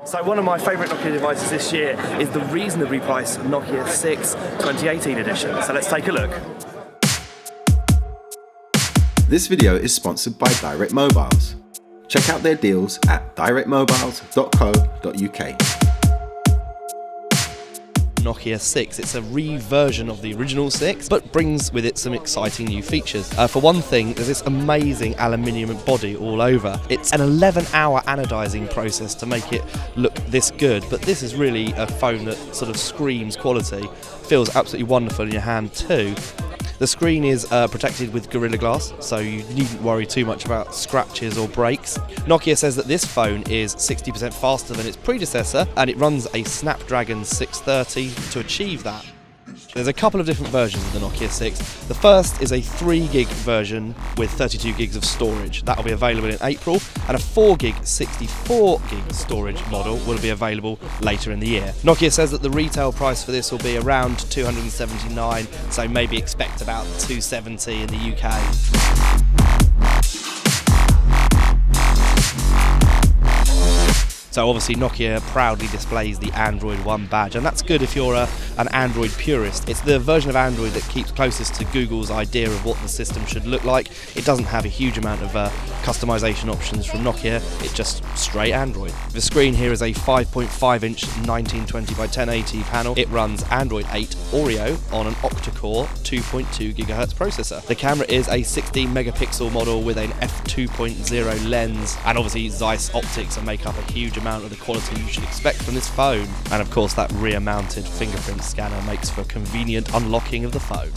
So one of my favourite Nokia devices this year is the reasonably priced Nokia 6 2018 edition. So let's take a look. This video is sponsored by Direct Mobiles. Check out their deals at directmobiles.co.uk. Nokia 6. It's a reversion of the original 6, but brings with it some exciting new features. For one thing, there's this amazing aluminium body all over. It's an 11-hour anodizing process to make it look this good, but this is really a phone that sort of screams quality. Feels absolutely wonderful in your hand too. The screen is protected with Gorilla Glass, so you needn't worry too much about scratches or breaks. Nokia says that this phone is 60% faster than its predecessor, and it runs a Snapdragon 630 to achieve that. There's a couple of different versions of the Nokia 6. The first is a 3GB version with 32GB of storage. That will be available in April, and a 4GB 64GB storage model will be available later in the year. Nokia says that the retail price for this will be around $279, so maybe expect about $270 in the UK. So obviously Nokia proudly displays the Android One badge, and that's good if you're an Android purist. It's the version of Android that keeps closest to Google's idea of what the system should look like. It doesn't have a huge amount of customization options from Nokia, it's just straight Android. The screen here is a 5.5-inch 1920 by 1080 panel. It runs Android 8 Oreo on an octa-core 2.2 GHz processor. The camera is a 16 megapixel model with an f2.0 lens, and obviously Zeiss optics make up a huge amount of the quality you should expect from this phone. And of course that rear mounted fingerprint scanner makes for convenient unlocking of the phone.